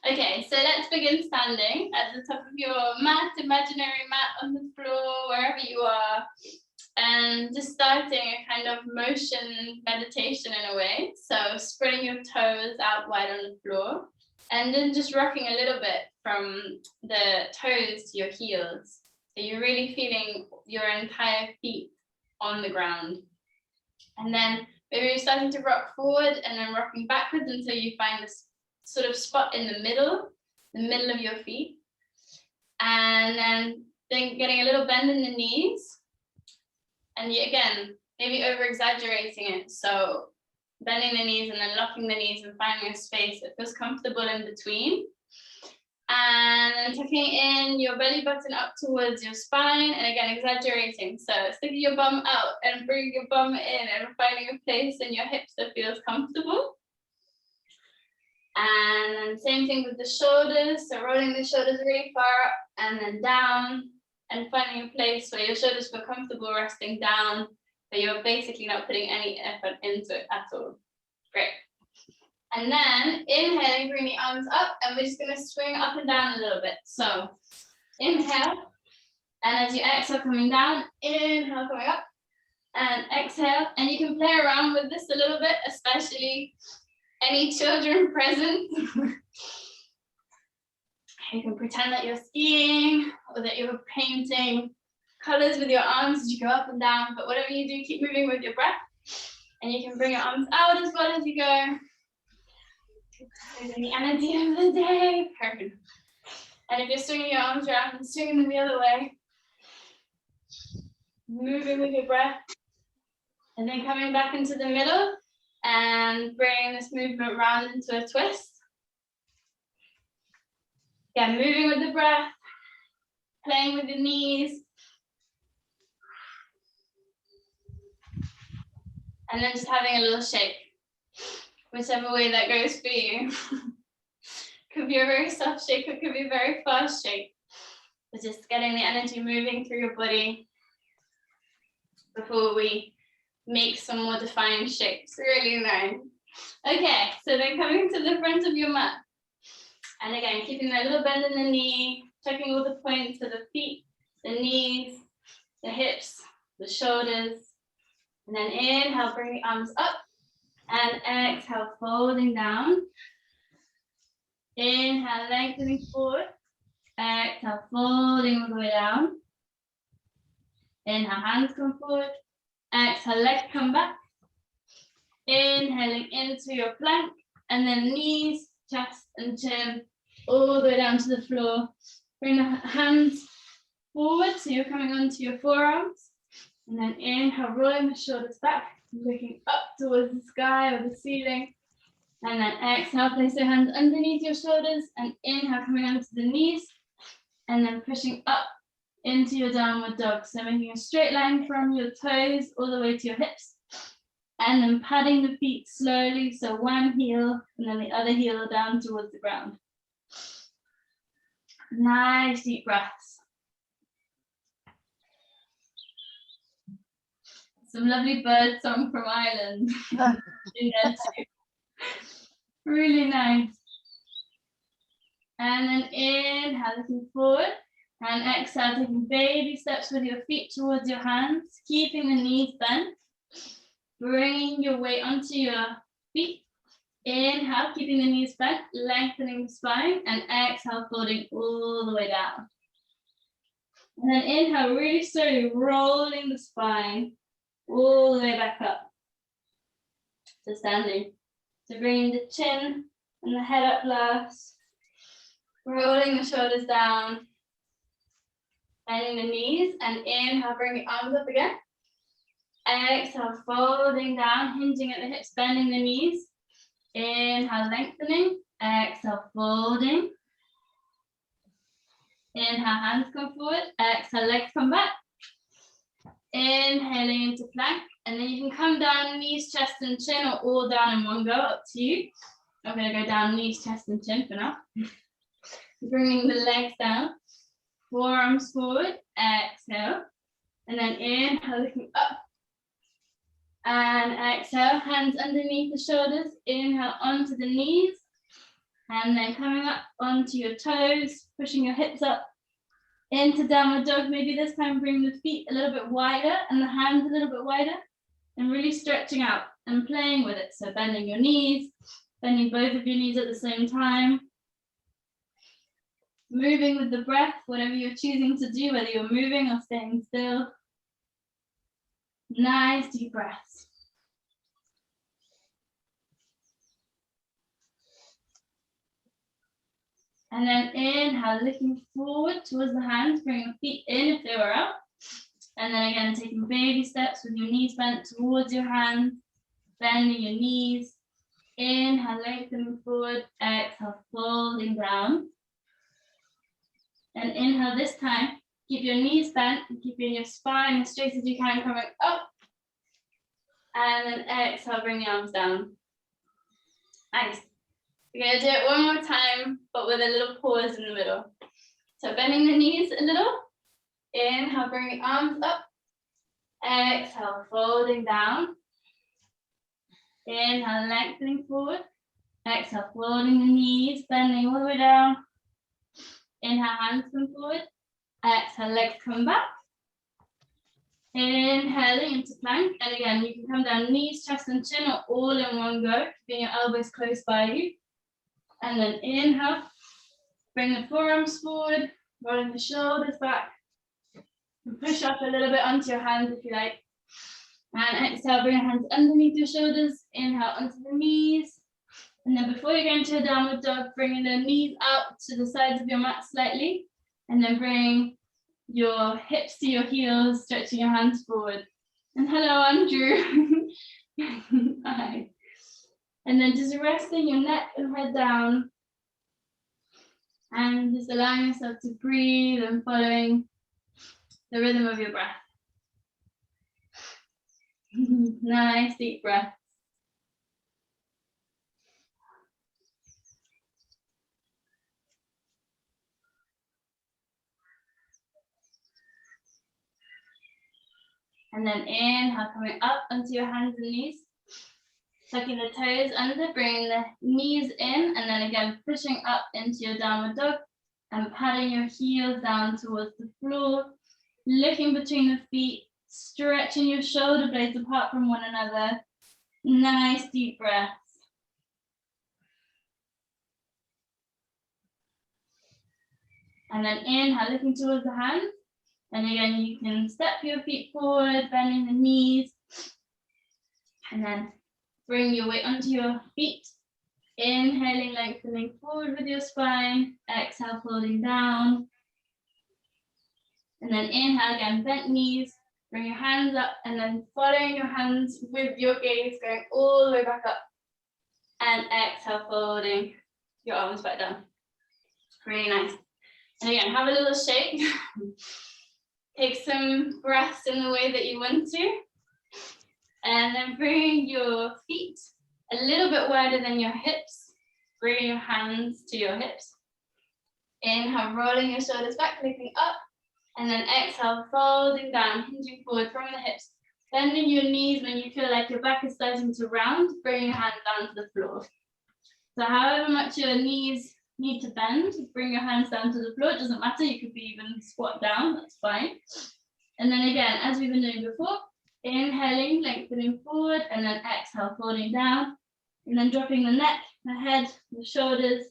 Okay, so let's begin standing at the top of your mat, imaginary mat on the floor, wherever you are, and just starting a kind of motion meditation in a way. So spreading your toes out wide on the floor, and then just rocking a little bit from the toes to your heels. So you're really feeling your entire feet on the ground. And then maybe you're starting to rock forward and then rocking backwards until you find this sort of spot in the middle of your feet. And then getting a little bend in the knees. And you, again, maybe over exaggerating it. So bending the knees and then locking the knees and finding a space that feels comfortable in between. And then tucking in your belly button up towards your spine, and again, exaggerating. So sticking your bum out and bringing your bum in and finding a place in your hips that feels comfortable. And then same thing with the shoulders. So rolling the shoulders really far up and then down, and finding a place where your shoulders feel comfortable resting down, but you're basically not putting any effort into it at all. Great. And then inhaling, bring the arms up, and we're just going to swing up and down a little bit. So inhale, and as you exhale coming down, inhale coming up, and exhale. And you can play around with this a little bit, especially any children present. You can pretend that you're skiing or that you're painting colors with your arms as you go up and down, but whatever you do, keep moving with your breath. And you can bring your arms out as well as you go. The energy of the day. Perfect. And if you're swinging your arms around and swinging them the other way, moving with your breath, and then coming back into the middle and bringing this movement round into a twist. Again, moving with the breath, playing with the knees, and then just having a little shake. Whichever way that goes for you. Could be a very soft shake, it could be a very fast shake. But just getting the energy moving through your body before we make some more defined shapes. Really nice. Okay, so then coming to the front of your mat. And again, keeping that little bend in the knee, checking all the points of the feet, the knees, the hips, the shoulders. And then inhale, bring the arms up. And exhale, folding down. Inhale, lengthening forward. Exhale, folding all the way down. Inhale, hands come forward. Exhale, legs come back. Inhaling into your plank. And then knees, chest, and chin all the way down to the floor. Bring the hands forward, so you're coming onto your forearms. And then inhale, rolling the shoulders back. Looking up towards the sky or the ceiling. And then exhale, place your hands underneath your shoulders and inhale, coming onto the knees. And then pushing up into your downward dog. So making a straight line from your toes all the way to your hips. And then patting the feet slowly. So one heel and then the other heel down towards the ground. Nice deep breaths. Some lovely bird song from Ireland in there too. Really nice. And then inhale, looking forward. And exhale, taking baby steps with your feet towards your hands, keeping the knees bent. Bringing your weight onto your feet. Inhale, keeping the knees bent, lengthening the spine. And exhale, folding all the way down. And then inhale, really slowly rolling the spine all the way back up to standing. So bringing the chin and the head up last, rolling the shoulders down, bending the knees, and inhale, bring the arms up again. Exhale, folding down, hinging at the hips, bending the knees. Inhale, lengthening. Exhale, folding. Inhale, hands come forward. Exhale, legs come back. Inhaling into plank, and then you can come down, knees, chest, and chin, or all down in one go, up to you. I'm going to go down, knees, chest, and chin for now. Bringing the legs down, forearms forward, exhale, and then inhale, looking up. And exhale, hands underneath the shoulders. Inhale onto the knees. And then coming up onto your toes, pushing your hips up into downward dog. Maybe this time bring the feet a little bit wider and the hands a little bit wider. And really stretching out and playing with it. So bending your knees, bending both of your knees at the same time. Moving with the breath, whatever you're choosing to do, whether you're moving or staying still. Nice deep breaths. And then inhale, looking forward towards the hands, bring your feet in if they were out. And then again, taking baby steps with your knees bent towards your hands, bending your knees. Inhale, lengthening forward. Exhale, folding down. And inhale this time, keep your knees bent and keeping your spine as straight as you can, coming up. And then exhale, bring the arms down. Nice. We're going to do it one more time, but with a little pause in the middle. So bending the knees a little. Inhale, bring the arms up. Exhale, folding down. Inhale, lengthening forward. Exhale, folding the knees, bending all the way down. Inhale, hands come forward. Exhale, legs come back. Inhaling into plank. And again, you can come down knees, chest and chin, or all in one go, keeping your elbows close by you. And then inhale, bring the forearms forward, rolling the shoulders back. And push up a little bit onto your hands if you like. And exhale, bring your hands underneath your shoulders. Inhale onto the knees. And then before you go into a downward dog, bringing the knees out to the sides of your mat slightly. And then bring your hips to your heels, stretching your hands forward. And hello, Andrew. Hi. And then just resting your neck and head down. And just allowing yourself to breathe and following the rhythm of your breath. Nice deep breath. And then inhale, coming up onto your hands and knees. Tucking the toes under, bringing the knees in, and then again pushing up into your downward dog and patting your heels down towards the floor, looking between the feet, stretching your shoulder blades apart from one another. Nice deep breaths. And then inhale, looking towards the hands. And again, you can step your feet forward, bending the knees, and then bring your weight onto your feet. Inhaling, lengthening forward with your spine. Exhale, folding down. And then inhale again, bent knees. Bring your hands up and then following your hands with your gaze, going all the way back up. And exhale, folding your arms back down. Really nice. And again, have a little shake. Take some breaths in the way that you want to. And then bring your feet a little bit wider than your hips. Bring your hands to your hips. Inhale, rolling your shoulders back, lifting up. And then exhale, folding down, hinging forward from the hips. Bending your knees when you feel like your back is starting to round. Bring your hands down to the floor. So however much your knees need to bend, bring your hands down to the floor. It doesn't matter, you could be even squat down, that's fine. And then again, as we've been doing before, inhaling, lengthening forward, and then exhale, folding down, and then dropping the neck, the head, the shoulders.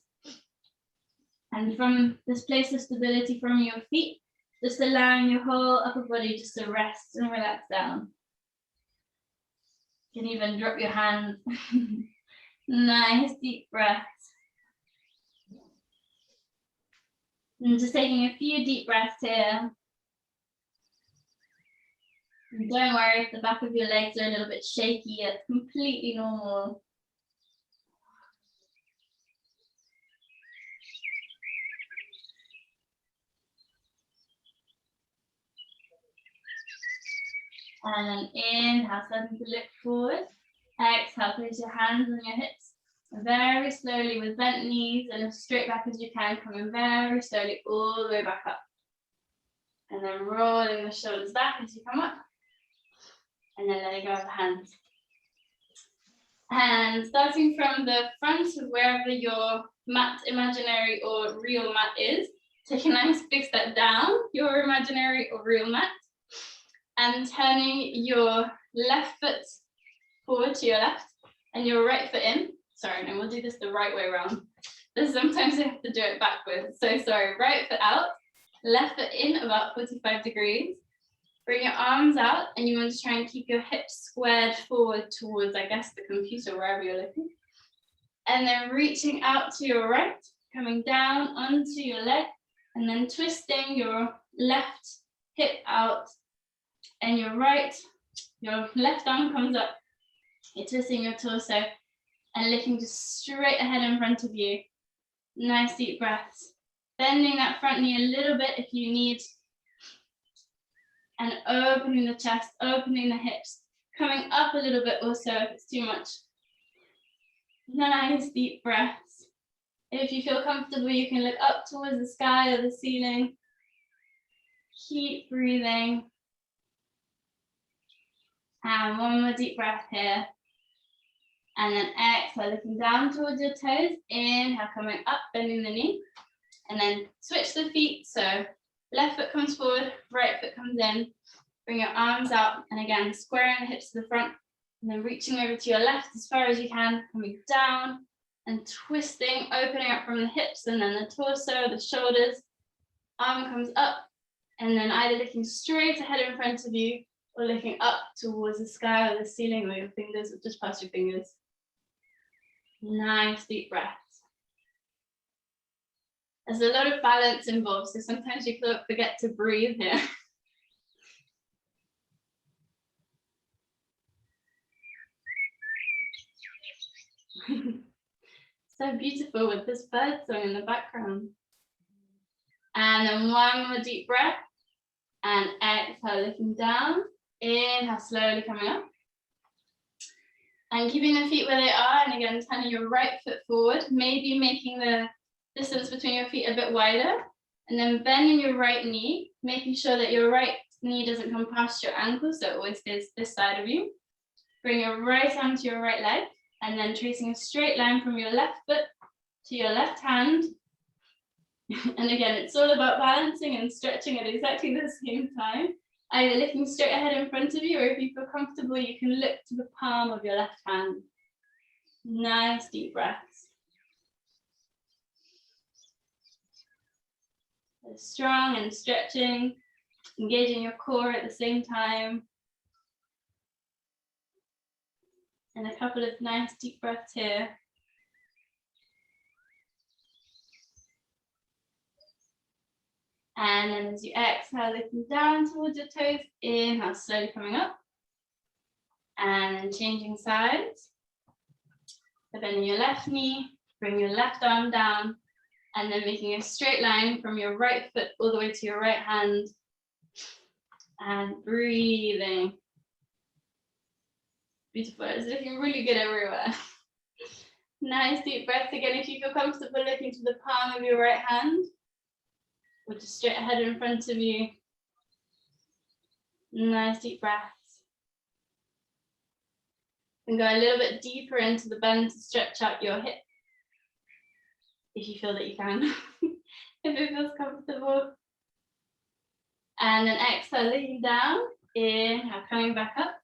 And from this place of stability from your feet, just allowing your whole upper body just to rest and relax down. You can even drop your hands. Nice deep breaths. And just taking a few deep breaths here. And don't worry if the back of your legs are a little bit shaky, it's completely normal. And then inhale, starting to look forward. Exhale, place your hands on your hips. Very slowly with bent knees and as straight back as you can, coming very slowly all the way back up. And then rolling the shoulders back as you come up. And then letting go of the hands. And starting from the front of wherever your mat, imaginary or real mat is, take a nice big step down your imaginary or real mat, and turning your left foot forward to your left and your right foot in. Sorry, and we'll do this the right way around. Sometimes you have to do it backwards. So sorry, right foot out, left foot in about 45 degrees. Bring your arms out, and you want to try and keep your hips squared forward towards, I guess, the computer, wherever you're looking. And then reaching out to your right, coming down onto your leg, and then twisting your left hip out, and your left arm comes up. You're twisting your torso and looking just straight ahead in front of you. Nice deep breaths. Bending that front knee a little bit if you need. And opening the chest, opening the hips, coming up a little bit also if it's too much. Nice deep breaths. If you feel comfortable, you can look up towards the sky or the ceiling. Keep breathing. And one more deep breath here. And then exhale, looking down towards your toes. Inhale, coming up, bending the knee. And then switch the feet. So left foot comes forward, right foot comes in. Bring your arms out, and again, squaring the hips to the front, and then reaching over to your left as far as you can, coming down and twisting, opening up from the hips, and then the torso, the shoulders. Arm comes up, and then either looking straight ahead in front of you, or looking up towards the sky or the ceiling with your fingers, or just past your fingers. Nice deep breaths. There's a lot of balance involved, so sometimes you forget to breathe here. So beautiful with this bird song in the background. And then one more deep breath. And exhale, looking down. Inhale, slowly coming up. And keeping the feet where they are. And again, turning your right foot forward. Maybe making the distance between your feet a bit wider. And then bending your right knee. Making sure that your right knee doesn't come past your ankle. So it always stays this side of you. Bring your right arm to your right leg. And then tracing a straight line from your left foot to your left hand. And again, it's all about balancing and stretching at exactly the same time. Either looking straight ahead in front of you, or if you feel comfortable, you can look to the palm of your left hand. Nice deep breaths. So strong and stretching, engaging your core at the same time. And a couple of nice deep breaths here. And then as you exhale, looking down towards your toes, inhale, slowly coming up. And then changing sides. So bending your left knee, bring your left arm down, and then making a straight line from your right foot all the way to your right hand. And breathing. Beautiful, it's looking really good everywhere. Nice deep breaths again. If you feel comfortable, looking to the palm of your right hand, or just straight ahead in front of you. Nice deep breaths. And go a little bit deeper into the bend to stretch out your hip, if you feel that you can, if it feels comfortable. And then exhale, looking down, inhale, coming back up.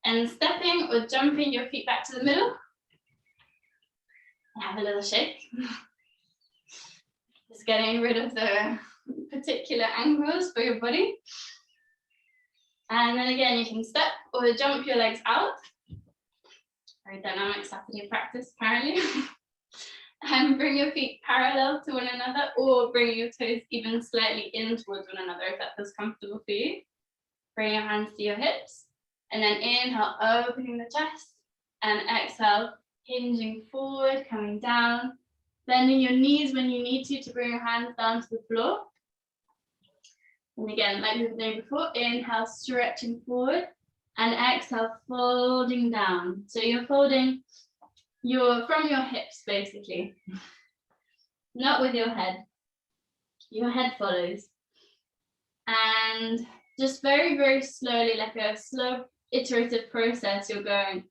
And stepping or jumping your feet back to the middle. Have a little shake. Just getting rid of the particular angles for your body. And then again, you can step or jump your legs out. Very dynamic Saturday practice, apparently. And bring your feet parallel to one another, or bring your toes even slightly in towards one another if that feels comfortable for you. Bring your hands to your hips. And then inhale, opening the chest, and exhale, hinging forward, coming down, bending your knees when you need to bring your hands down to the floor. And again, like we were doing before, inhale, stretching forward, and exhale, folding down. So you're folding from your hips, basically, not with your head. Your head follows. And just very, very slowly, like a slow iterative process, you're going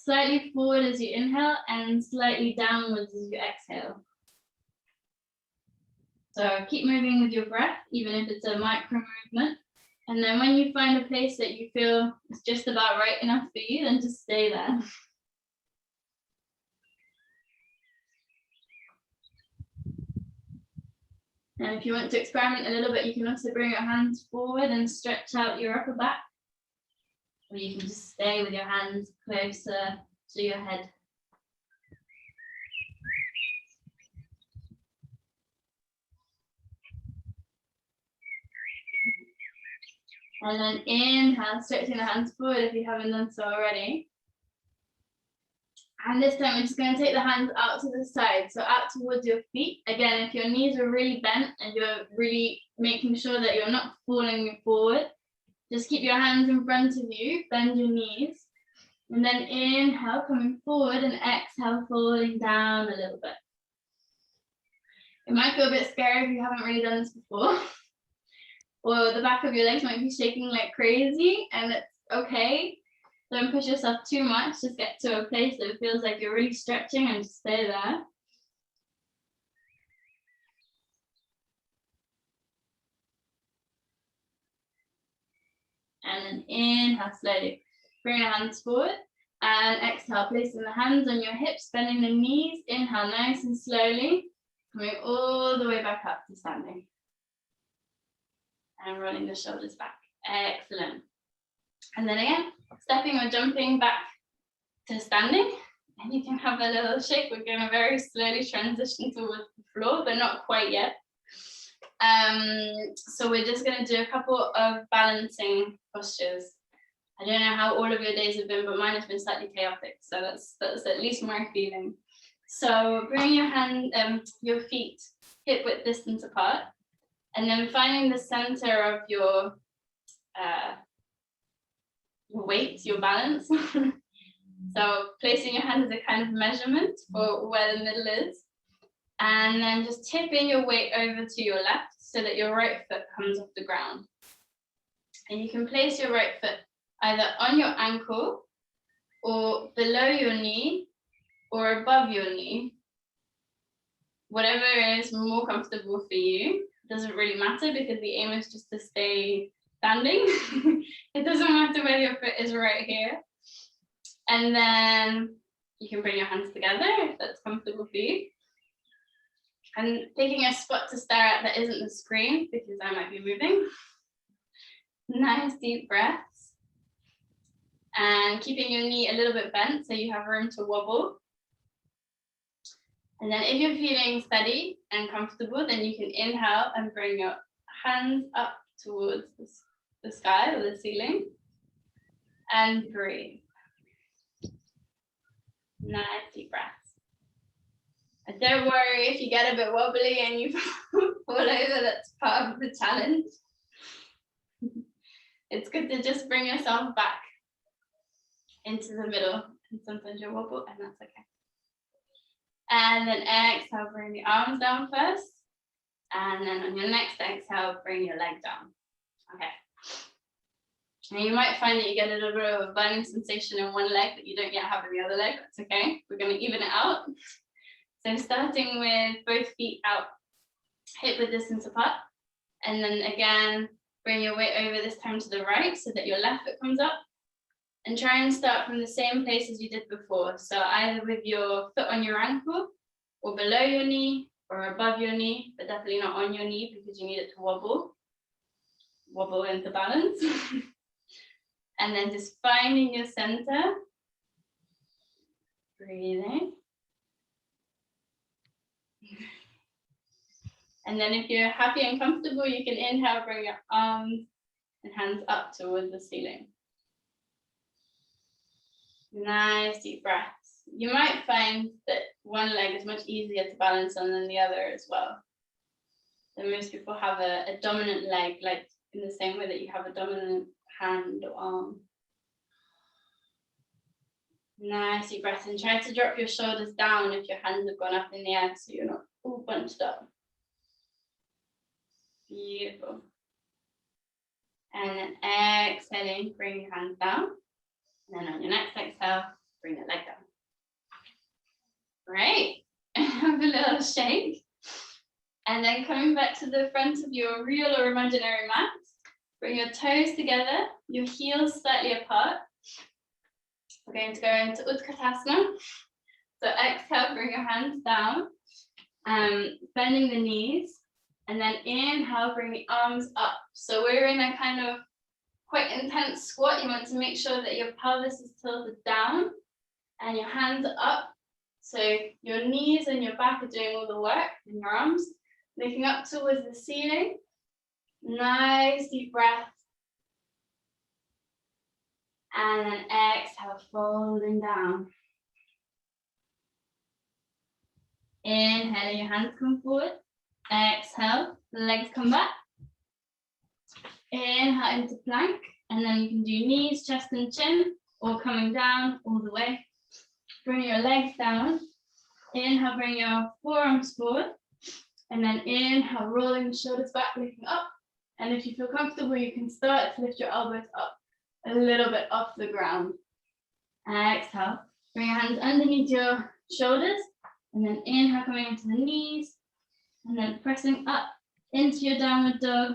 slightly forward as you inhale and slightly downwards as you exhale. So keep moving with your breath, even if it's a micro movement. And then when you find a place that you feel is just about right enough for you, then just stay there. And if you want to experiment a little bit, you can also bring your hands forward and stretch out your upper back. Or you can just stay with your hands closer to your head. And then inhale, stretching the hands forward if you haven't done so already. And this time we're just going to take the hands out to the side, so out towards your feet. Again, if your knees are really bent and you're really making sure that you're not falling forward, just keep your hands in front of you, bend your knees. And then inhale, coming forward, and exhale, falling down a little bit. It might feel a bit scary if you haven't really done this before. Or the back of your legs might be shaking like crazy, and it's okay. Don't push yourself too much. Just get to a place that feels like you're really stretching and just stay there. And then inhale slowly. Bring your hands forward and exhale, placing the hands on your hips, bending the knees. Inhale nice and slowly, coming all the way back up to standing. And rolling the shoulders back. Excellent. And then again, stepping or jumping back to standing. And you can have a little shake. We're going to very slowly transition towards the floor, but not quite yet. So we're just going to do a couple of balancing postures. I don't know how all of your days have been, but mine has been slightly chaotic. So that's at least my feeling. So bring your feet hip width distance apart, and then finding the center of your weight, your balance. So placing your hand as a kind of measurement for where the middle is. And then just tipping your weight over to your left so that your right foot comes off the ground. And you can place your right foot either on your ankle or below your knee or above your knee. Whatever is more comfortable for you. Doesn't really matter because the aim is just to stay standing. It doesn't matter where your foot is right here. And then you can bring your hands together if that's comfortable for you. And picking a spot to stare at that isn't the screen because I might be moving. Nice deep breaths. And keeping your knee a little bit bent so you have room to wobble. And then if you're feeling steady and comfortable, then you can inhale and bring your hands up towards the sky or the ceiling. And breathe. Nice deep breaths. And don't worry if you get a bit wobbly and you fall over, that's part of the challenge. It's good to just bring yourself back into the middle. And sometimes you'll wobble, and that's okay. And then exhale, bring the arms down first. And then on your next exhale, bring your leg down. Okay. Now you might find that you get a little bit of a burning sensation in one leg that you don't yet have in the other leg. That's okay. We're going to even it out. So starting with both feet out, hip width distance apart. And then again, bring your weight over this time to the right so that your left foot comes up. And try and start from the same place as you did before. So either with your foot on your ankle or below your knee or above your knee, but definitely not on your knee because you need it to wobble. Wobble into balance. And then just finding your center. Breathing. And then if you're happy and comfortable, you can inhale, bring your arms and hands up towards the ceiling. Nice deep breaths. You might find that one leg is much easier to balance on than the other as well. So most people have a dominant leg, like in the same way that you have a dominant hand or arm. Nice deep breath, and try to drop your shoulders down if your hands have gone up in the air so you're not all bunched up. Beautiful. And then exhaling, bring your hands down. And then on your next exhale, bring your leg down. Great. Have a little shake. And then coming back to the front of your real or imaginary mat, bring your toes together, your heels slightly apart. We're going to go into Utkatasana. So exhale, bring your hands down, bending the knees, and then inhale, bring the arms up. So we're in a kind of quite intense squat. You want to make sure that your pelvis is tilted down and your hands are up. So your knees and your back are doing all the work, and your arms looking up towards the ceiling. Nice deep breath. And then exhale, folding down. Inhale, your hands come forward. Exhale, legs come back. Inhale into plank, and then you can do knees, chest and chin, or coming down all the way. Bring your legs down. Inhale, bring your forearms forward. And then inhale, rolling the shoulders back, lifting up. And if you feel comfortable, you can start to lift your elbows up a little bit off the ground. Exhale, bring your hands underneath your shoulders. And then inhale, coming into the knees. And then pressing up into your downward dog.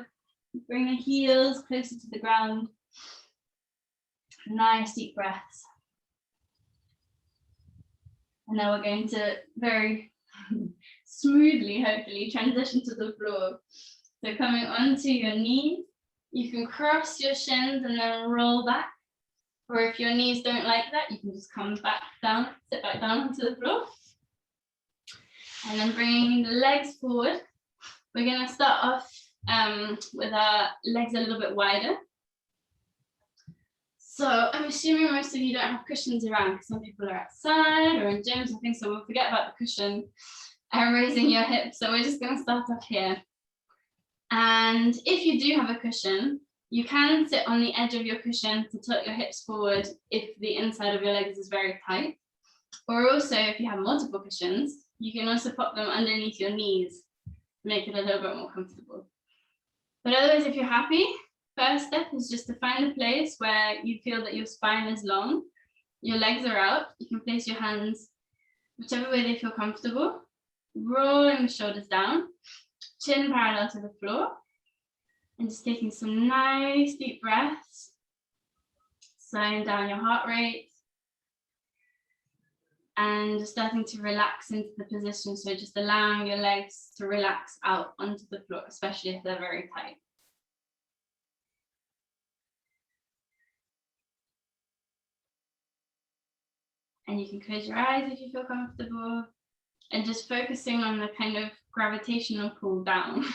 Bring the heels closer to the ground. Nice deep breaths. And now we're going to very smoothly, hopefully, transition to the floor. So coming onto your knees, you can cross your shins and then roll back. Or if your knees don't like that, you can just come back down, sit back down onto the floor. And then bringing the legs forward. We're going to start off with our legs a little bit wider. So I'm assuming most of you don't have cushions around, because some people are outside or in gyms or things, so we'll forget about the cushion and raising your hips. So we're just going to start off here. And if you do have a cushion, you can sit on the edge of your cushion to tilt your hips forward if the inside of your legs is very tight. Or also, if you have multiple cushions, you can also pop them underneath your knees, make it a little bit more comfortable. But otherwise, if you're happy, first step is just to find a place where you feel that your spine is long, your legs are out. You can place your hands whichever way they feel comfortable, rolling the shoulders down, chin parallel to the floor, and just taking some nice deep breaths, slowing down your heart rate, and just starting to relax into the position. So just allowing your legs to relax out onto the floor, especially if they're very tight. And you can close your eyes if you feel comfortable, and just focusing on the kind of gravitational pull down.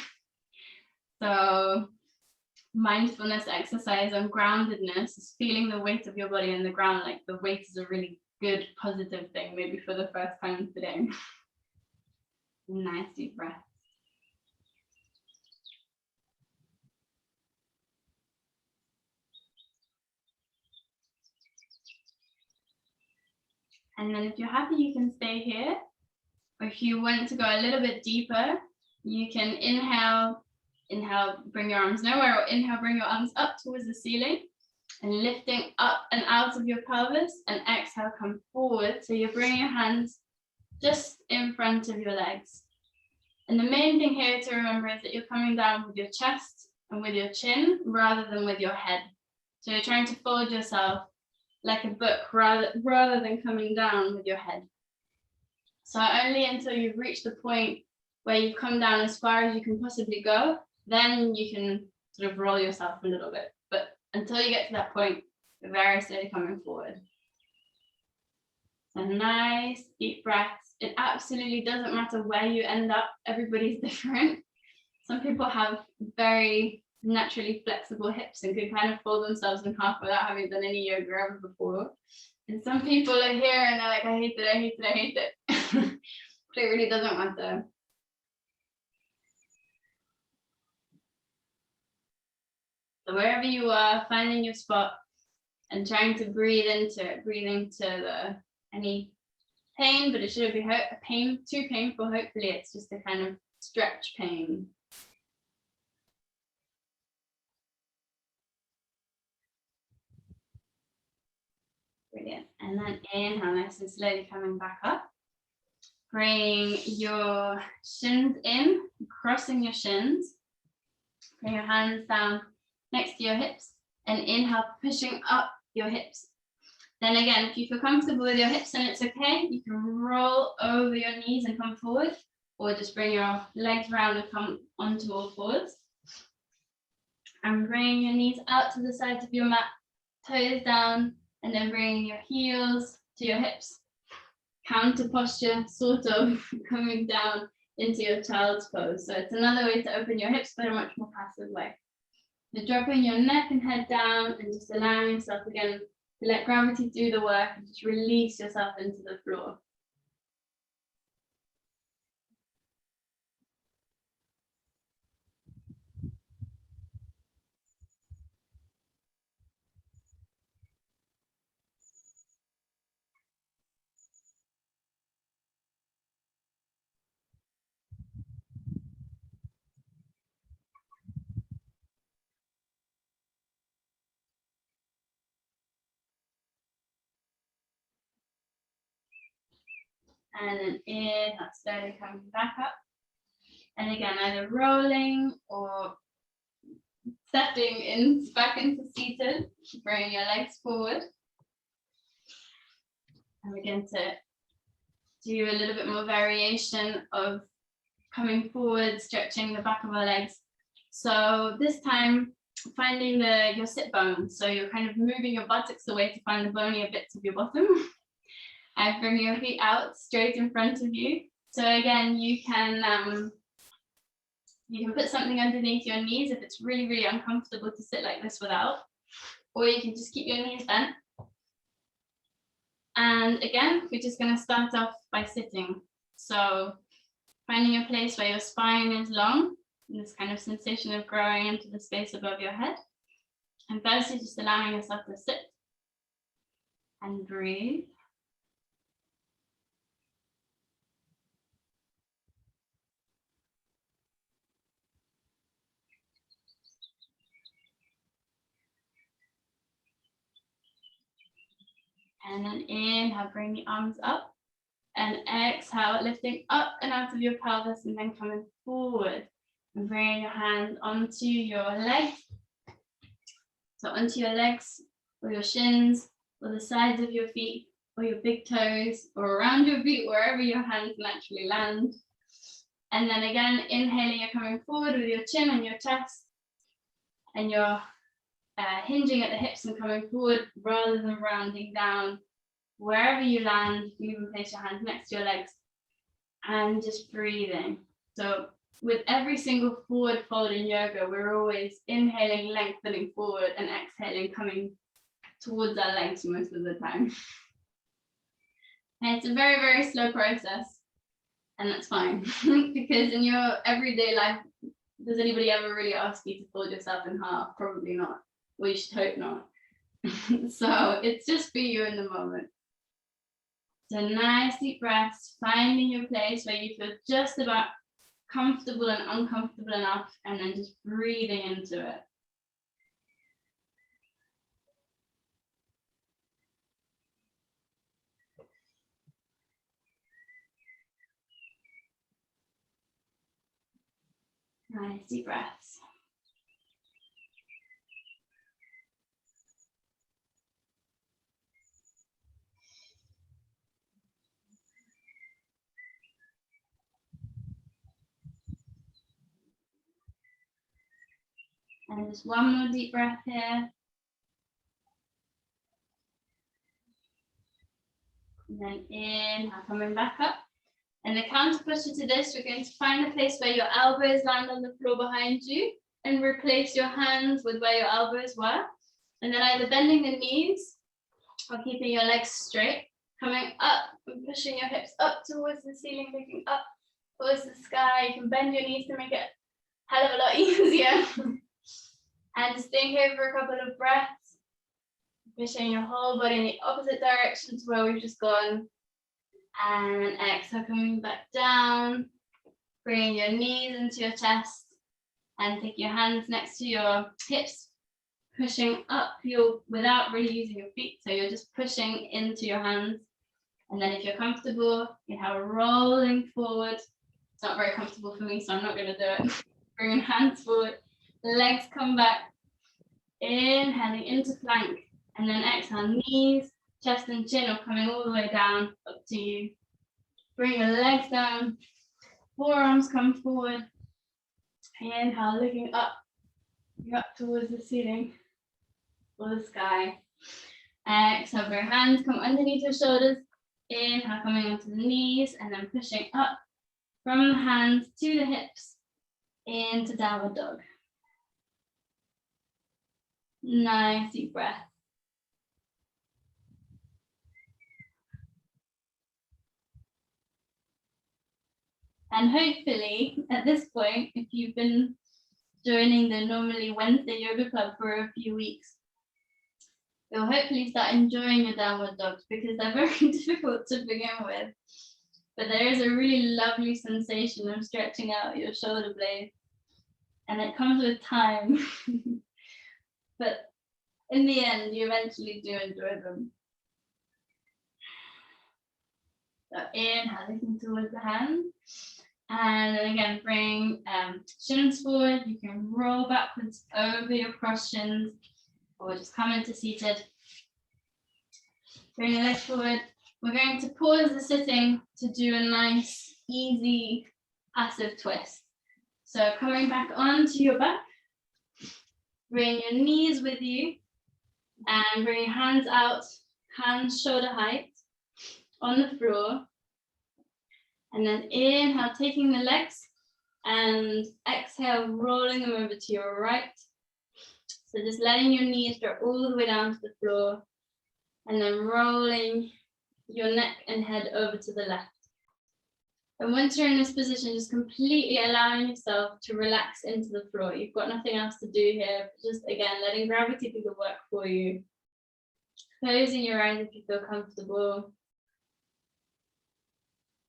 So mindfulness exercise on groundedness is feeling the weight of your body in the ground, like the weight is a really good positive thing, maybe for the first time today. Nice deep breath. And then if you're happy, you can stay here. Or if you want to go a little bit deeper, you can inhale, bring your arms nowhere, or inhale, bring your arms up towards the ceiling and lifting up and out of your pelvis, and exhale, come forward. So you're bringing your hands just in front of your legs. And the main thing here to remember is that you're coming down with your chest and with your chin rather than with your head. So you're trying to fold yourself like a book rather than coming down with your head. So only until you've reached the point where you've come down as far as you can possibly go, then you can sort of roll yourself a little bit. But until you get to that point, you're very slowly coming forward. So nice deep breaths. It absolutely doesn't matter where you end up. Everybody's different. Some people have very naturally flexible hips and can kind of fold themselves in half without having done any yoga ever before. And some people are here and they're like, I hate it, I hate it, I hate it. But it really doesn't matter. So wherever you are, finding your spot and trying to breathe into it, breathing to any pain, but it shouldn't be too painful. Hopefully it's just a kind of stretch pain. Brilliant. And then inhale, nice and slowly coming back up. Bring your shins in, crossing your shins. Bring your hands down next to your hips, and inhale, pushing up your hips. Then again, if you feel comfortable with your hips and it's okay, you can roll over your knees and come forward, or just bring your legs round and come onto all fours. And bring your knees out to the sides of your mat, toes down, and then bring your heels to your hips. Counter posture, sort of coming down into your child's pose. So it's another way to open your hips, but a much more passive way. So dropping your neck and head down and just allowing yourself again to let gravity do the work and just release yourself into the floor. And then inhale, slowly coming back up. And again, either rolling or stepping in back into seated, bringing your legs forward. And we're going to do a little bit more variation of coming forward, stretching the back of our legs. So this time, finding your sit bone. So you're kind of moving your buttocks away to find the bonier bits of your bottom. And bring your feet out straight in front of you. So again, you can put something underneath your knees if it's really, really uncomfortable to sit like this without, or you can just keep your knees bent. And again, we're just going to start off by sitting. So finding a place where your spine is long, and this kind of sensation of growing into the space above your head. And firstly, just allowing yourself to sit and breathe. And then inhale, bring the arms up. And exhale, lifting up and out of your pelvis and then coming forward. And bringing your hands onto your legs. So onto your legs, or your shins, or the sides of your feet, or your big toes, or around your feet, wherever your hands naturally land. And then again, inhaling, you're coming forward with your chin and your chest. And you're hinging at the hips and coming forward rather than rounding down. Wherever you land, you can even place your hands next to your legs and just breathing. So with every single forward fold in yoga, we're always inhaling, lengthening forward, and exhaling, coming towards our legs most of the time. And it's a very, very slow process, and that's fine. Because in your everyday life, does anybody ever really ask you to fold yourself in half? Probably not. Well, you should hope not. So it's just for you in the moment. So nice deep breaths, finding your place where you feel just about comfortable and uncomfortable enough, and then just breathing into it. Nice deep breaths. And just one more deep breath here. And then inhale, coming back up. And the counter posture to this, we're going to find a place where your elbows land on the floor behind you and replace your hands with where your elbows were. And then either bending the knees or keeping your legs straight, coming up and pushing your hips up towards the ceiling, looking up towards the sky. You can bend your knees to make it a hell of a lot easier. And just staying here for a couple of breaths, pushing your whole body in the opposite direction to where we've just gone. And exhale, coming back down, bringing your knees into your chest, and take your hands next to your hips, pushing up without really using your feet. So you're just pushing into your hands. And then if you're comfortable, inhale, rolling forward. It's not very comfortable for me, so I'm not going to do it. Bring your hands forward, legs come back, inhaling into plank, and then exhale, knees, chest and chin are coming all the way down, up to you. Bring your legs down, forearms come forward. Inhale, looking up, towards the ceiling or the sky. Exhale, bring your hands come underneath your shoulders. Inhale, coming onto the knees, and then pushing up from the hands to the hips into downward dog. Nice deep breath. And hopefully at this point, if you've been joining the normally Wednesday yoga club for a few weeks, you'll hopefully start enjoying your downward dogs, because they're very difficult to begin with. But there is a really lovely sensation of stretching out your shoulder blades, and it comes with time. But in the end, you eventually do enjoy them. So inhale, looking towards the hands. And then again, bring shins forward. You can roll backwards over your cross shins, or just come into seated. Bring your legs forward. We're going to pause the sitting to do a nice, easy, passive twist. So coming back onto your back, bring your knees with you, and bring your hands out, hands shoulder height on the floor. And then inhale, taking the legs, and exhale, rolling them over to your right. So just letting your knees drop all the way down to the floor, and then rolling your neck and head over to the left. And once you're in this position, just completely allowing yourself to relax into the floor. You've got nothing else to do here. Just again, letting gravity do the work for you. Closing your eyes if you feel comfortable.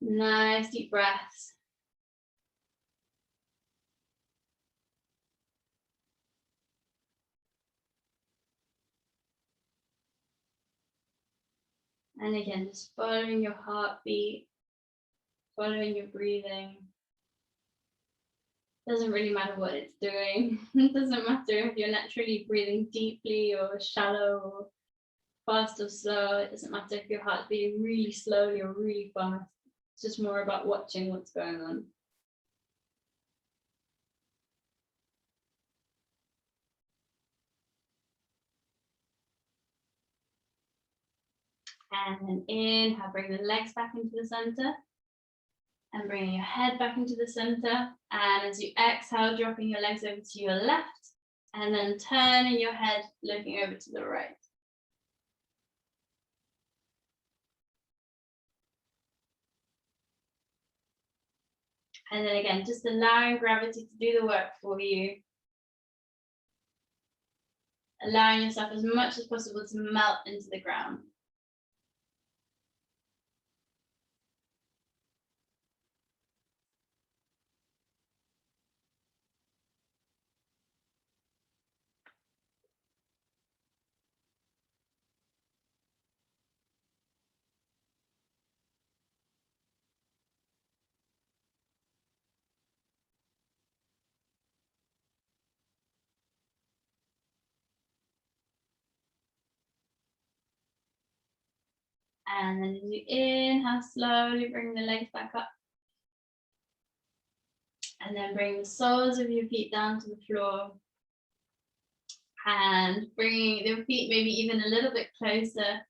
Nice deep breaths. And again, just following your heartbeat, following your breathing. Doesn't really matter what it's doing. It doesn't matter if you're naturally breathing deeply or shallow or fast or slow. It doesn't matter if your heart's beating really slowly or really fast. It's just more about watching what's going on. And then inhale, bring the legs back into the center. And bringing your head back into the center. And as you exhale, dropping your legs over to your left. And then turning your head, looking over to the right. And then again, just allowing gravity to do the work for you. Allowing yourself as much as possible to melt into the ground. And then as you inhale, slowly bring the legs back up. And then bring the soles of your feet down to the floor. And bringing your feet maybe even a little bit closer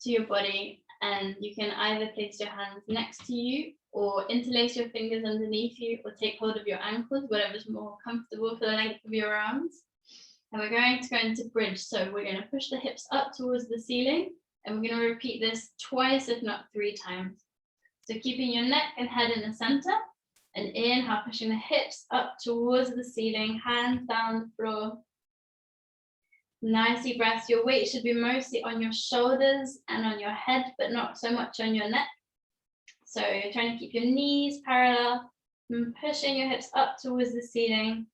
to your body. And you can either place your hands next to you, or interlace your fingers underneath you, or take hold of your ankles, whatever's more comfortable for the length of your arms. And we're going to go into bridge. So we're going to push the hips up towards the ceiling. And we're going to repeat this twice, if not 3 times. So keeping your neck and head in the center, and inhale, pushing the hips up towards the ceiling, hands down the floor. Nice deep breaths. Your weight should be mostly on your shoulders and on your head, but not so much on your neck. So you're trying to keep your knees parallel and pushing your hips up towards the ceiling.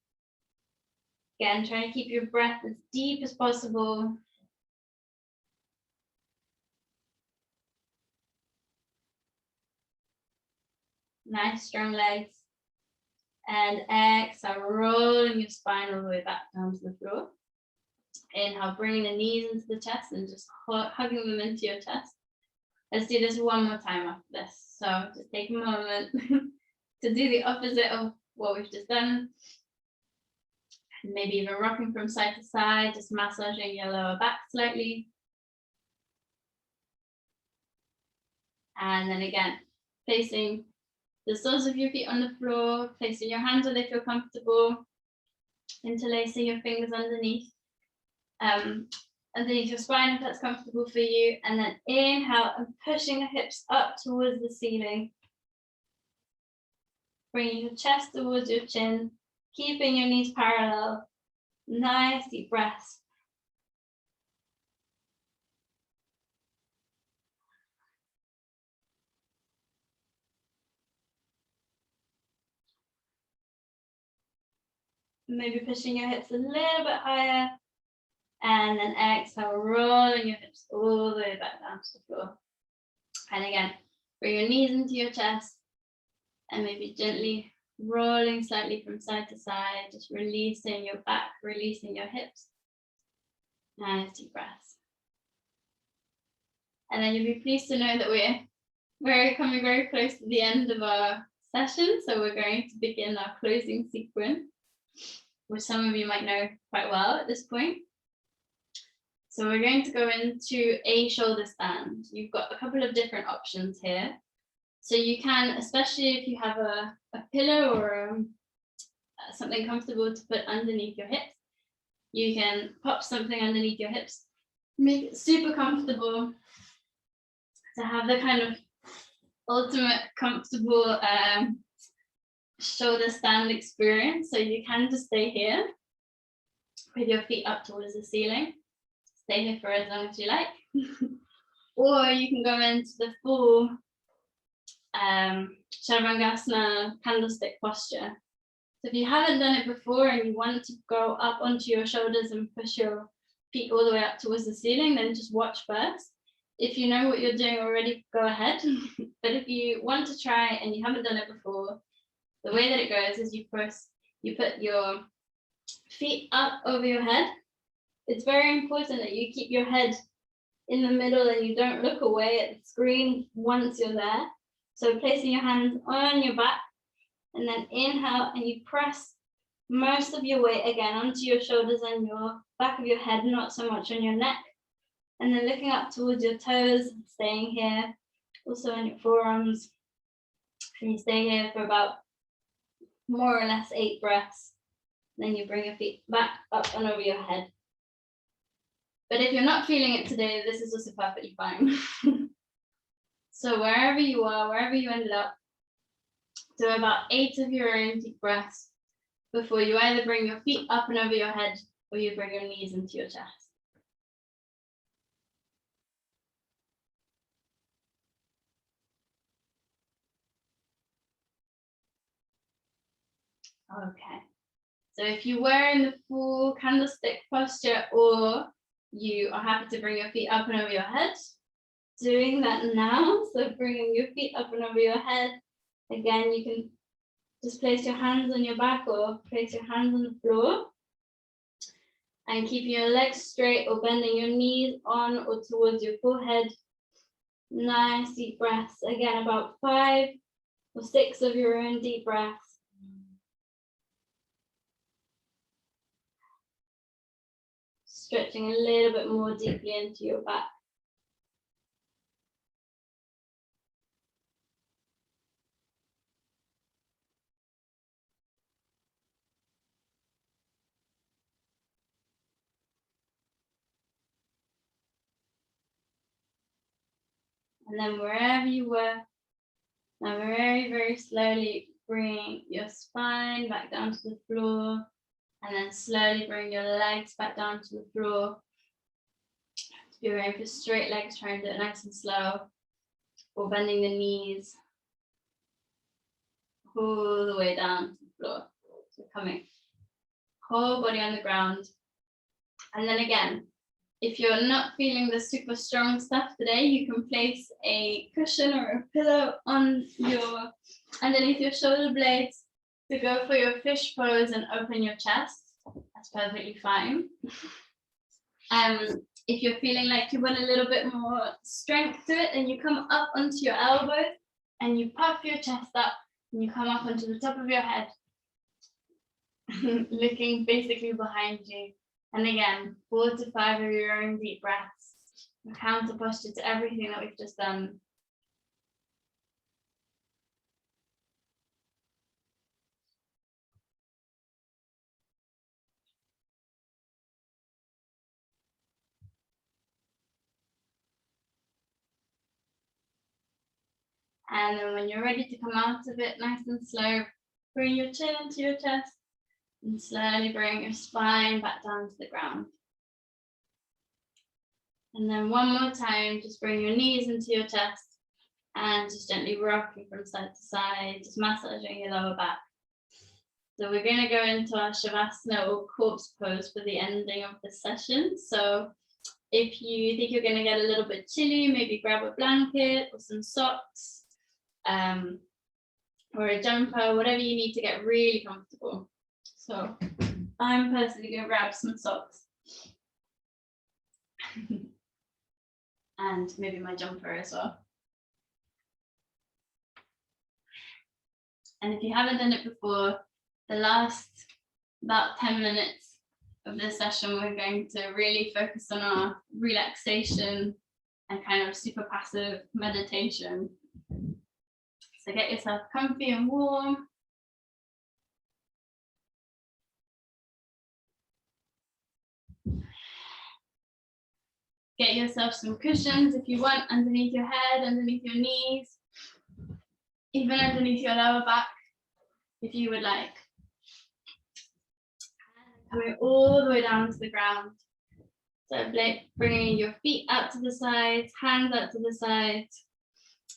Again, try to keep your breath as deep as possible. Nice strong legs. And exhale, rolling your spine all the way back down to the floor. Inhale, bringing the knees into the chest and just hugging them into your chest. Let's do this one more time after this. So just take a moment to do the opposite of what we've just done. And maybe even rocking from side to side, just massaging your lower back slightly. And then again, placing the soles of your feet on the floor, placing your hands where they feel comfortable, interlacing your fingers underneath your spine if that's comfortable for you. And then inhale and pushing the hips up towards the ceiling. Bringing your chest towards your chin, keeping your knees parallel. Nice deep breaths. Maybe pushing your hips a little bit higher. And then exhale, rolling your hips all the way back down to the floor. And again, bring your knees into your chest and maybe gently rolling slightly from side to side, just releasing your back, releasing your hips. Nice deep breaths. And then you'll be pleased to know that we're coming very close to the end of our session. So we're going to begin our closing sequence, which some of you might know quite well at this point. So we're going to go into a shoulder stand. You've got a couple of different options here. So you can, especially if you have a pillow or something comfortable to put underneath your hips, you can pop something underneath your hips, make it super comfortable to have the kind of ultimate comfortable shoulder stand experience. So you can just stay here with your feet up towards the ceiling. Stay here for as long as you like. Or you can go into the full Chaturanga candlestick posture. So if you haven't done it before and you want to go up onto your shoulders and push your feet all the way up towards the ceiling, then just watch first. If you know what you're doing already, go ahead. But if you want to try and you haven't done it before, the way that it goes is you put your feet up over your head. It's very important that you keep your head in the middle and you don't look away at the screen once you're there. So placing your hands on your back and then inhale and you press most of your weight again onto your shoulders and your back of your head, not so much on your neck. And then looking up towards your toes, staying here, also on your forearms. And you stay here for about more or less 8 breaths. Then you bring your feet back up and over your head. But if you're not feeling it today, this is also perfectly fine. So wherever you are, wherever you ended up, do about 8 of your own deep breaths before you either bring your feet up and over your head or you bring your knees into your chest. Okay. So if you were in the full candlestick posture or you are happy to bring your feet up and over your head, doing that now. So bringing your feet up and over your head. Again, you can just place your hands on your back or place your hands on the floor. And keeping your legs straight or bending your knees on or towards your forehead. Nice deep breaths. Again, about 5 or 6 of your own deep breaths. Stretching a little bit more deeply into your back. And then wherever you were, now very, very slowly bring your spine back down to the floor. And then slowly bring your legs back down to the floor. If you're going for straight legs, try and do it nice and slow. Or bending the knees all the way down to the floor. So coming whole body on the ground. And then again, if you're not feeling the super strong stuff today, you can place a cushion or a pillow on your underneath your shoulder blades to go for your fish pose and open your chest. That's perfectly fine. If you're feeling like you want a little bit more strength to it, then you come up onto your elbows and you puff your chest up and you come up onto the top of your head, looking basically behind you. And again, 4 to 5 of your own deep breaths, a counter posture to everything that we've just done. And then when you're ready to come out of it nice and slow, bring your chin into your chest and slowly bring your spine back down to the ground. And then one more time, just bring your knees into your chest and just gently rocking from side to side, just massaging your lower back. So we're going to go into our Shavasana or corpse pose for the ending of the session. So if you think you're going to get a little bit chilly, maybe grab a blanket or some socks, or a jumper, whatever you need to get really comfortable. So I'm personally going to grab some socks and maybe my jumper as well. And if you haven't done it before, the last about 10 minutes of this session, we're going to really focus on our relaxation and kind of super passive meditation. So get yourself comfy and warm. Get yourself some cushions if you want underneath your head, underneath your knees, even underneath your lower back, if you would like. Coming all the way down to the ground. So bringing your feet out to the sides, hands out to the sides,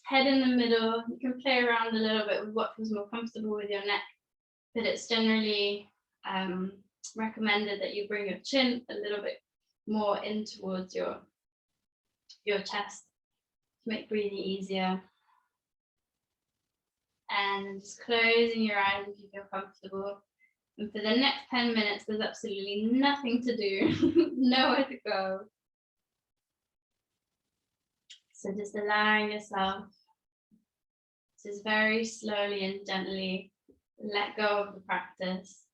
head in the middle. You can play around a little bit with what feels more comfortable with your neck, but it's generally recommended that you bring your chin a little bit more in towards your chest to make breathing easier. And just closing your eyes if you feel comfortable. And for the next 10 minutes, there's absolutely nothing to do, nowhere to go. So just allowing yourself to just very slowly and gently let go of the practice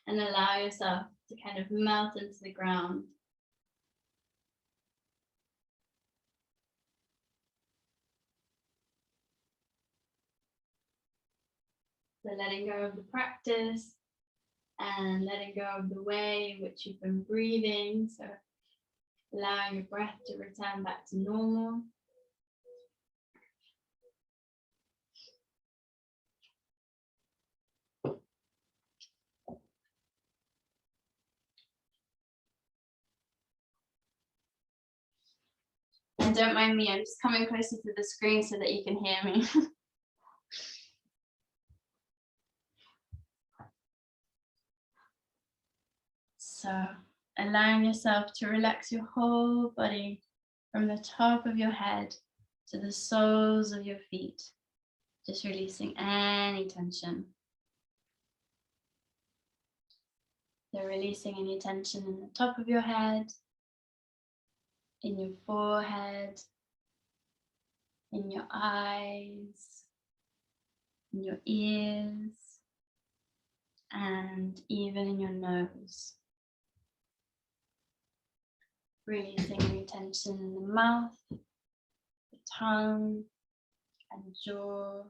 and allow yourself to kind of melt into the ground. So letting go of the practice and letting go of the way in which you've been breathing. So allowing your breath to return back to normal. And don't mind me, I'm just coming closer to the screen so that you can hear me. So allowing yourself to relax your whole body from the top of your head to the soles of your feet, just releasing any tension. So releasing any tension in the top of your head, in your forehead, in your eyes, in your ears, and even in your nose. Releasing any tension in the mouth, the tongue, and jaw.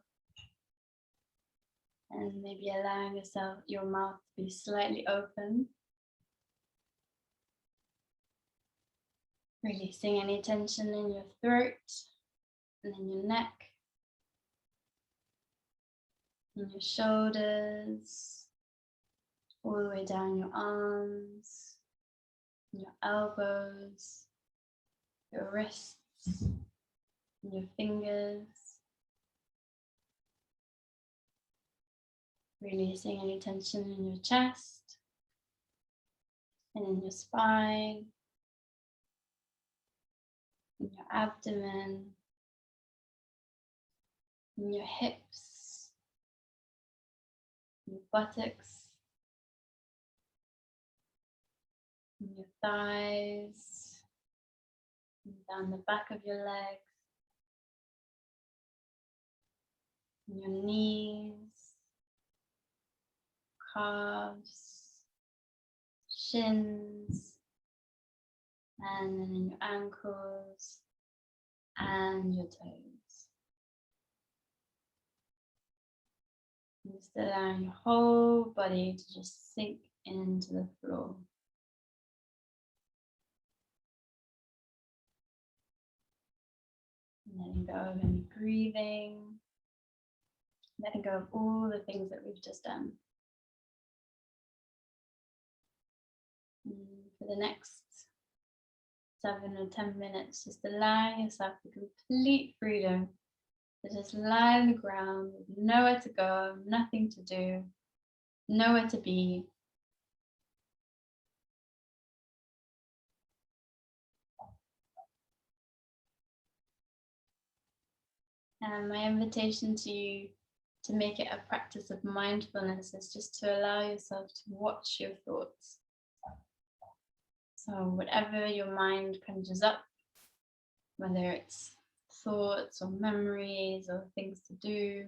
And maybe allowing your mouth to be slightly open. Releasing any tension in your throat and in your neck, in your shoulders, all the way down your arms, your elbows, your wrists, and your fingers. Releasing any tension in your chest, and in your spine, in your abdomen, in your hips, your buttocks, in your thighs, and down the back of your legs, in your knees, calves, shins, and then in your ankles and your toes. Just allowing your whole body to just sink into the floor. Letting go of any breathing, letting go of all the things that we've just done. And for the next 7 or 10 minutes, just allowing yourself the complete freedom to just lie on the ground with nowhere to go, nothing to do, nowhere to be. And my invitation to you to make it a practice of mindfulness is just to allow yourself to watch your thoughts. So whatever your mind conjures up, whether it's thoughts or memories or things to do,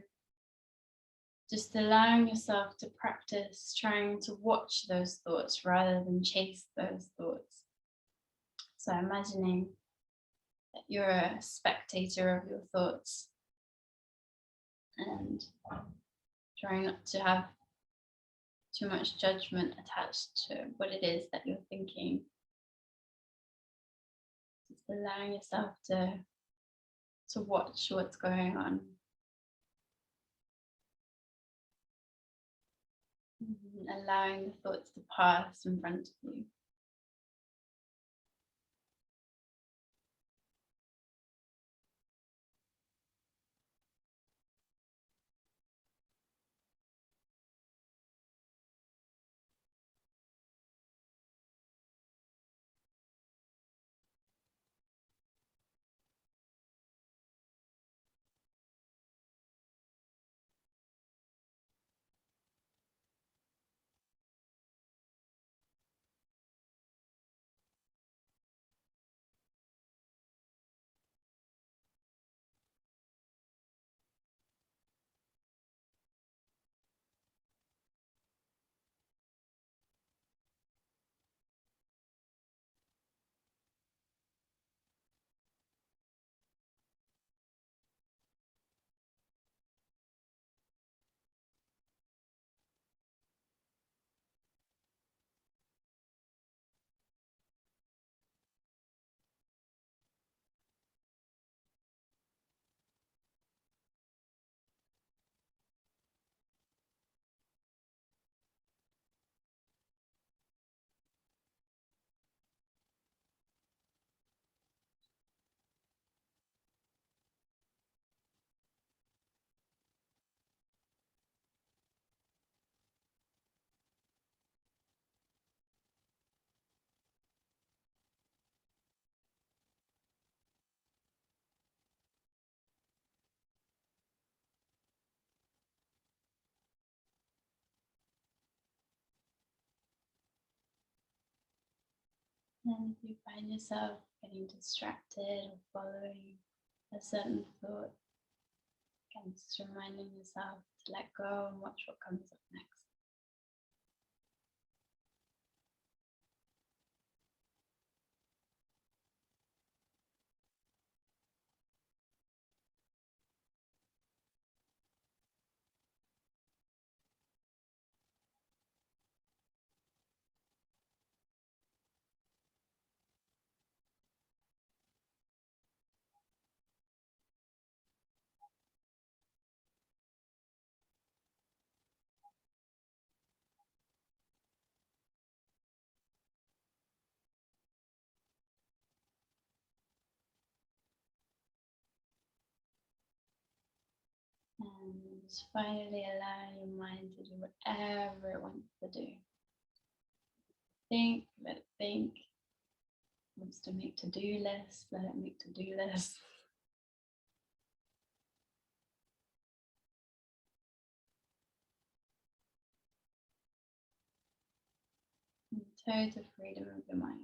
just allowing yourself to practice trying to watch those thoughts rather than chase those thoughts. So imagining that you're a spectator of your thoughts and trying not to have too much judgment attached to what it is that you're thinking. Just allowing yourself to watch what's going on. Allowing the thoughts to pass in front of you. And if you find yourself getting distracted or following a certain thought, again, just reminding yourself to let go and watch what comes up next. And just finally allow your mind to do whatever it wants to do. think, let it think. Wants to make to-do lists, let it make to-do lists. Total freedom of your mind.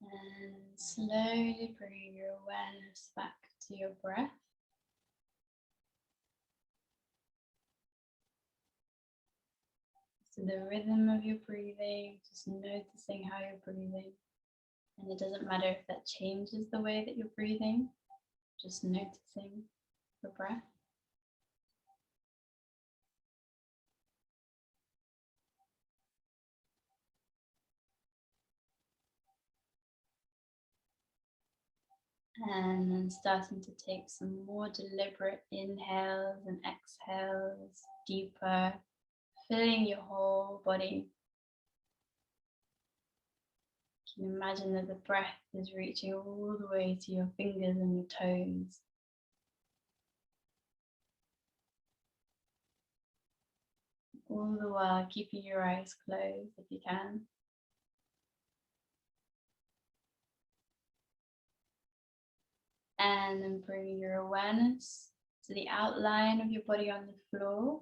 And slowly bring your awareness back to your breath. To the rhythm of your breathing, just noticing how you're breathing. And it doesn't matter if that changes the way that you're breathing, just noticing your breath. And then starting to take some more deliberate inhales and exhales, deeper, filling your whole body. You can imagine that the breath is reaching all the way to your fingers and your toes. All the while keeping your eyes closed if you can. And then bring your awareness to the outline of your body on the floor.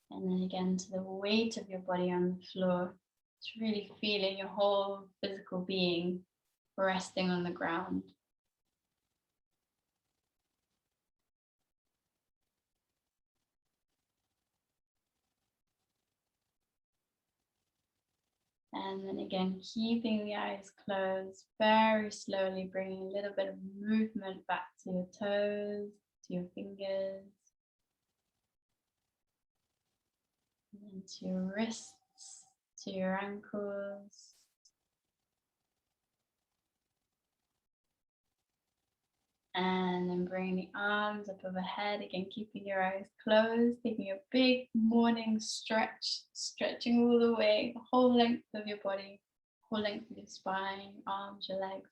And then again to the weight of your body on the floor. It's really feeling your whole physical being resting on the ground. And then again, keeping the eyes closed, very slowly bringing a little bit of movement back to your toes, to your fingers, and to your wrists, to your ankles. And then bring the arms up overhead, again keeping your eyes closed, taking a big morning stretch, stretching all the way, the whole length of your body, whole length of your spine, arms, your legs.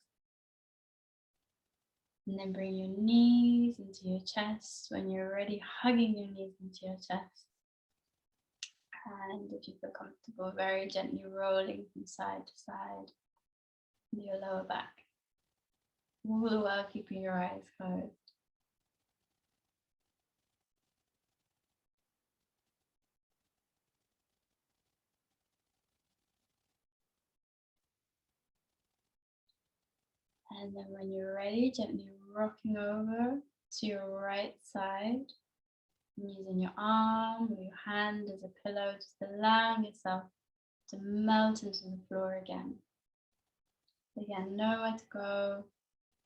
And then bring your knees into your chest. When you're ready, hugging your knees into your chest. And if you feel comfortable, very gently rolling from side to side into your lower back. All the while keeping your eyes closed. And then when you're ready, gently rocking over to your right side, using your arm or your hand as a pillow, just allowing yourself to melt into the floor again. Again, nowhere to go,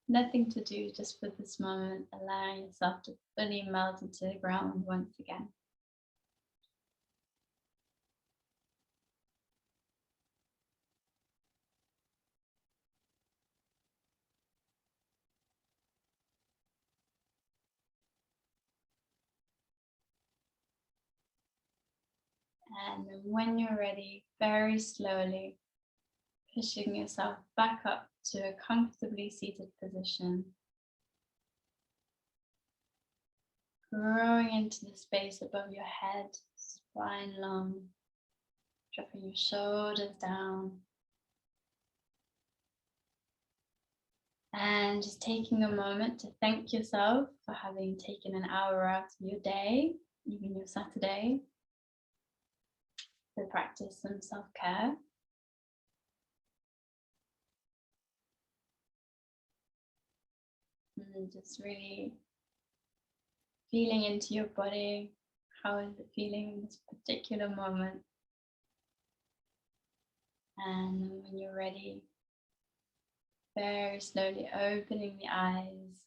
nothing to do, just for this moment, allowing yourself to fully melt into the ground once again. And then when you're ready, very slowly pushing yourself back up to a comfortably seated position. Growing into the space above your head, spine long, dropping your shoulders down. And just taking a moment to thank yourself for having taken an hour out of your day, even your Saturday, to practice some self-care. And just really feeling into your body. How is it feeling in this particular moment? And when you're ready, very slowly opening the eyes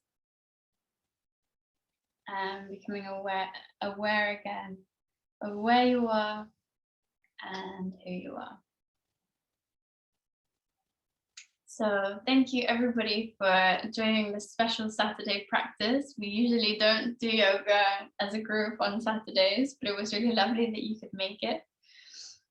and becoming aware again of where you are and who you are. So thank you everybody for joining this special Saturday practice. We usually don't do yoga as a group on Saturdays, but it was really lovely that you could make it.